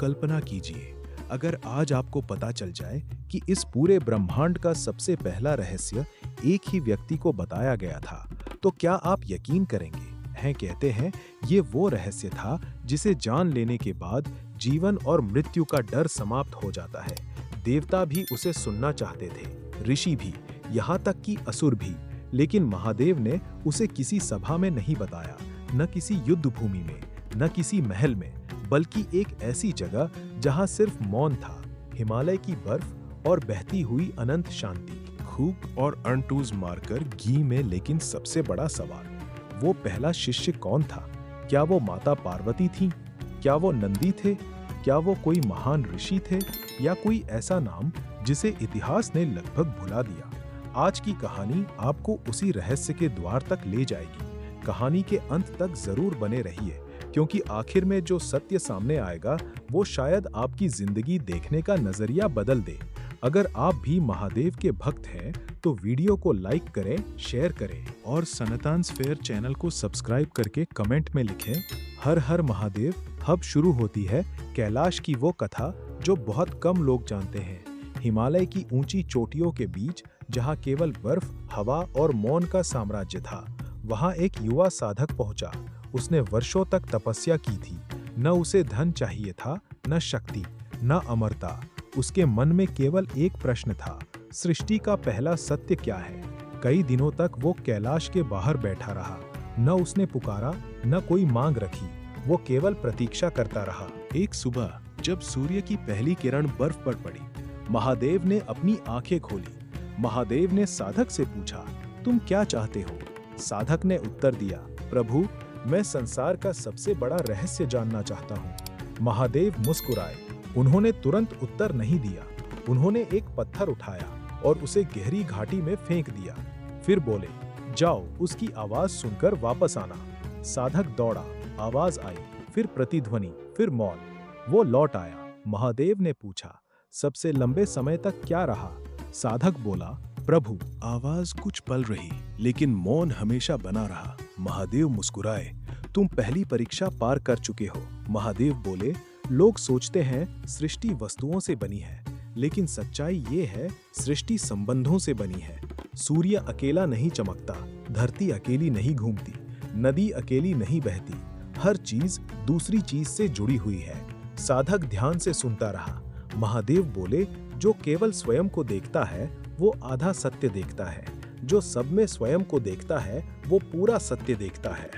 कल्पना कीजिए, अगर आज आपको पता चल जाए कि इस पूरे ब्रह्मांड का सबसे पहला रहस्य एक ही व्यक्ति को बताया गया था, तो क्या आप यकीन करेंगे? कहते हैं, ये वो रहस्य था जिसे जान लेने के बाद जीवन और मृत्यु का डर समाप्त हो जाता है। देवता भी उसे सुनना चाहते थे, ऋषि भी, यहाँ तक कि असुर भी। लेकिन महादेव ने उसे किसी सभा में नहीं बताया, न किसी युद्ध भूमि में, न किसी महल में, बल्कि एक ऐसी जगह जहाँ सिर्फ मौन था, हिमालय की बर्फ और बहती हुई अनंत शांति। खूब और अणटूज मारकर घी में। लेकिन सबसे बड़ा सवाल, वो पहला शिष्य कौन था? क्या वो माता पार्वती थीं? क्या वो नंदी थे? क्या वो कोई महान ऋषि थे, या कोई ऐसा नाम जिसे इतिहास ने लगभग भुला दिया? आज की कहानी आपको उसी रहस्य के द्वार तक ले जाएगी। कहानी के अंत तक जरूर बने रहिए, क्योंकि आखिर में जो सत्य सामने आएगा वो शायद आपकी जिंदगी देखने का नजरिया बदल दे। अगर आप भी महादेव के भक्त हैं तो वीडियो को लाइक करें, शेयर करें और सनातन स्फेयर चैनल को सब्सक्राइब करके कमेंट में लिखें हर हर महादेव। अब शुरू होती है कैलाश की वो कथा जो बहुत कम लोग जानते हैं। हिमालय की ऊंची चोटियों के बीच, जहां केवल बर्फ, हवा और मौन का साम्राज्य था, वहां एक युवा साधक पहुंचा। उसने वर्षों तक तपस्या की थी। न उसे धन चाहिए था, न शक्ति, न अमरता। उसके मन में केवल एक प्रश्न था, सृष्टि का पहला सत्य क्या है? कई दिनों तक वो कैलाश के बाहर बैठा रहा। न उसने पुकारा, न कोई मांग रखी। वो केवल प्रतीक्षा करता रहा। एक सुबह जब सूर्य की पहली किरण बर्फ पर पड़ी, महादेव ने अपनी आंखें खोली। महादेव ने साधक से पूछा, तुम क्या चाहते हो? साधक ने उत्तर दिया, प्रभु, मैं संसार का सबसे बड़ा रहस्य जानना चाहता हूँ। महादेव मुस्कुराए। उन्होंने तुरंत उत्तर नहीं दिया। उन्होंने एक पत्थर उठाया और उसे गहरी घाटी में फेंक दिया। फिर बोले, जाओ, उसकी आवाज सुनकर वापस आना। साधक दौड़ा, आवाज आई, फिर प्रतिध्वनि, फिर मौन। वो लौट आया। महादेव ने पूछा, सबसे लंबे समय तक क्या रहा? साधक बोला, प्रभु, आवाज कुछ पल रही, लेकिन मौन हमेशा बना रहा। महादेव मुस्कुराए, तुम पहली परीक्षा पार कर चुके हो। महादेव बोले, लोग सोचते हैं सृष्टि वस्तुओं से बनी है, लेकिन सच्चाई ये है, सृष्टि संबंधों से बनी है। सूर्य अकेला नहीं चमकता, धरती अकेली नहीं घूमती, नदी अकेली नहीं बहती। हर चीज दूसरी चीज से जुड़ी हुई है। साधक ध्यान से सुनता रहा। महादेव बोले, जो केवल स्वयं को देखता है वो आधा सत्य देखता है, जो सब में स्वयं को देखता है वो पूरा सत्य देखता है।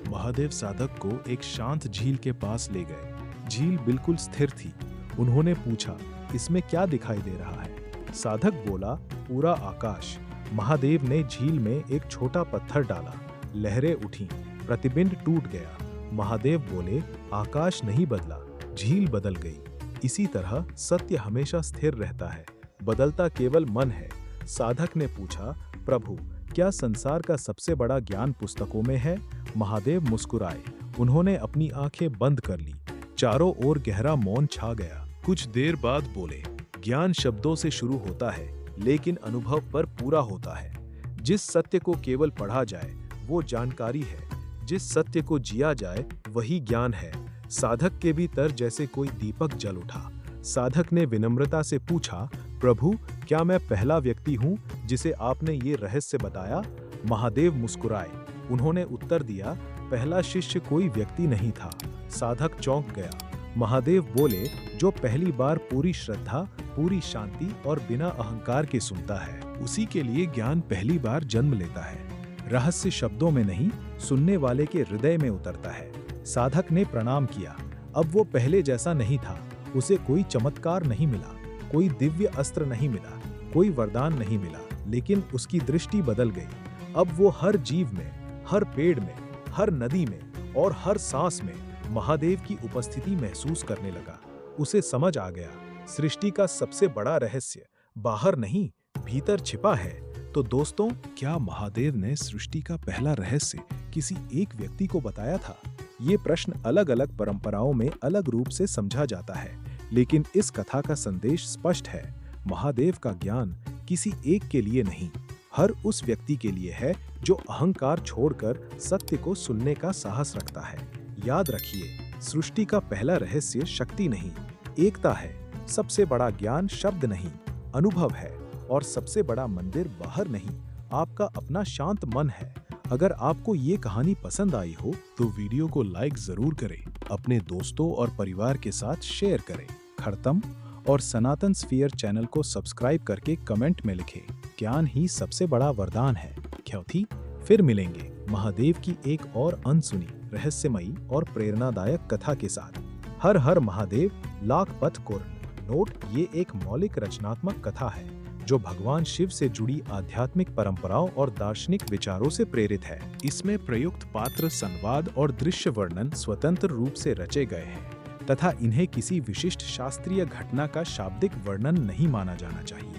महादेव साधक को एक शांत झील के पास ले गए। झील बिल्कुल स्थिर थी। उन्होंने पूछा, इसमें क्या दिखाई दे रहा है? साधक बोला, पूरा आकाश। महादेव ने झील में एक छोटा पत्थर डाला। लहरें उठीं, प्रतिबिंब टूट गया। महादेव बोले, आकाश नहीं बदला, झील बदल गई। इसी तरह सत्य हमेशा स्थिर रहता है, बदलता केवल मन है। साधक ने पूछा, प्रभु, क्या संसार का सबसे बड़ा ज्ञान पुस्तकों में है? महादेव मुस्कुराए। उन्होंने अपनी आंखें बंद कर ली। चारों ओर गहरा मौन छा गया। कुछ देर बाद बोले, ज्ञान शब्दों से शुरू होता है, लेकिन अनुभव पर पूरा होता है। जिस सत्य को केवल पढ़ा जाए वो जानकारी है, जिस सत्य को जिया जाए वही ज्ञान है। साधक के भीतर जैसे कोई दीपक जल उठा। साधक ने विनम्रता से पूछा, प्रभु, क्या मैं पहला व्यक्ति हूँ जिसे आपने ये रहस्य बताया? महादेव मुस्कुराए। उन्होंने उत्तर दिया, पहला शिष्य कोई व्यक्ति नहीं था। साधक चौंक गया। महादेव बोले, जो पहली बार पूरी श्रद्धा, पूरी शांति और बिना अहंकार के सुनता है, उसी के लिए ज्ञान पहली बार जन्म लेता है। रहस्य शब्दों में नहीं, सुनने वाले के हृदय में उतरता है। साधक ने प्रणाम किया। अब वो पहले जैसा नहीं था। उसे कोई चमत्कार नहीं मिला, कोई दिव्य अस्त्र नहीं मिला, कोई वरदान नहीं मिला, लेकिन उसकी दृष्टि बदल गई। अब वो हर जीव में, हर पेड़ में, हर नदी में और हर सांस में महादेव की उपस्थिति महसूस करने लगा। उसे समझ आ गया, सृष्टि का सबसे बड़ा रहस्य बाहर नहीं, भीतर छिपा है। तो दोस्तों, क्या महादेव ने सृष्टि का पहला रहस्य किसी एक व्यक्ति को बताया था? ये प्रश्न अलग अलग परंपराओं में अलग रूप से समझा जाता है, लेकिन इस कथा का संदेश स्पष्ट है। महादेव का ज्ञान किसी एक के लिए नहीं, हर उस व्यक्ति के लिए है जो अहंकार छोड़कर सत्य को सुनने का साहस रखता है। याद रखिए, सृष्टि का पहला रहस्य शक्ति नहीं, एकता है। सबसे बड़ा ज्ञान शब्द नहीं, अनुभव है। और सबसे बड़ा मंदिर बाहर नहीं, आपका अपना शांत मन है। अगर आपको ये कहानी पसंद आई हो तो वीडियो को लाइक जरूर करें, अपने दोस्तों और परिवार के साथ शेयर करें। खड़तम और सनातन स्फीयर चैनल को सब्सक्राइब करके कमेंट में लिखें, ज्ञान ही सबसे बड़ा वरदान है। क्योंकि फिर मिलेंगे महादेव की एक और अनसुनी, रहस्यमयी और प्रेरणादायक कथा के साथ। हर हर महादेव, लाख पथ कुर्न। नोट: ये एक मौलिक रचनात्मक कथा है जो भगवान शिव से जुड़ी आध्यात्मिक परंपराओं और दार्शनिक विचारों से प्रेरित है। इसमें प्रयुक्त पात्र, संवाद और दृश्य वर्णन स्वतंत्र रूप से रचे गए हैं तथा इन्हें किसी विशिष्ट शास्त्रीय घटना का शाब्दिक वर्णन नहीं माना जाना चाहिए।